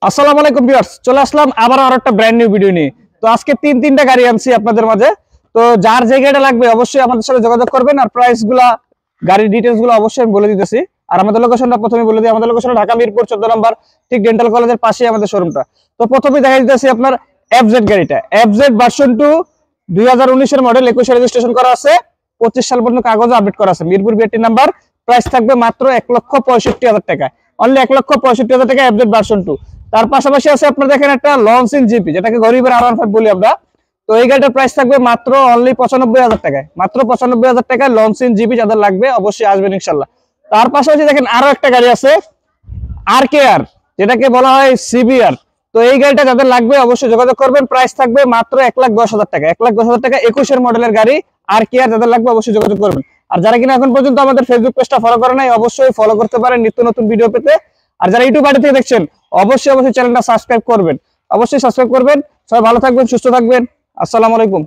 আসসালামু আলাইকুম ভিউয়ার্স, চলে আসলাম আবার আর একটা ব্র্যান্ড নিউ ভিডিও নিয়ে। তো আজকে তিনটা গাড়ি আনছি আপনাদের মাঝে। তো যার যে গাড়িটা লাগবে অবশ্যই আমাদের সাথে যোগাযোগ করবেন, আর প্রাইসগুলা গাড়ির ডিটেইলস গুলো অবশ্যই আমি বলে দিতেছি। আর আমাদের লোকেশনটা প্রথমে বলে দিই, আমাদের লোকেশন ঢাকা মিরপুর 14 নম্বর, ঠিক ডেন্টাল কলেজের পাশেই আমাদের শোরুমটা। তো প্রথমে দেখা দিতেছি আপনার এফজেড গাড়িটা, এফজেড ভার্সন 2 2019 এর মডেল, 21 রেজিস্ট্রেশন করা আছে, 25 সাল পর্যন্ত কাগজ আপডেট করা আছে, মিরপুর বিআরটি নাম্বার। প্রাইস থাকবে মাত্র 1,65,000 টাকা, অনলি 1,65,000 টাকা এফজেড ভার্সন 2। তার পাশাপাশি আছে আপনার দেখেন একটা লঞ্চিং জিপি, যেটাকে গরিবের R15 বলি আমরা। তো এই গাড়িটার প্রাইস থাকবে মাত্র অনলি 95,000 টাকায়, মাত্র 95,000 টাকায় লঞ্চিং জিপি। যাদের লাগবে অবশ্যই আসবেন ইনশাল্লাহ। তার পাশাপাশি দেখেন আরো একটা গাড়ি আছে RKR, যেটাকে বলা হয় সিবিআর। তো এই গাড়িটা যাদের লাগবে অবশ্যই যোগাযোগ করবেন। প্রাইস থাকবে মাত্র 1,10,000 টাকা, 1,10,000 টাকা 21 এর মডেলের গাড়ি RKR। যাদের লাগবে অবশ্যই যোগাযোগ করবেন। আর যারা কিনা এখন পর্যন্ত আমাদের ফেসবুক পেজটা ফলো করে নাই, অবশ্যই ফলো করতে পারেন নিত্য নতুন ভিডিও পেতে। আর যারা ইউটিউব আইডি থেকে দেখছেন অবশ্যই চ্যানেলটা সাবস্ক্রাইব করবেন, অবশ্যই সাবস্ক্রাইব করবেন। সবাই ভালো থাকবেন, সুস্থ থাকবেন। আসসালামু আলাইকুম।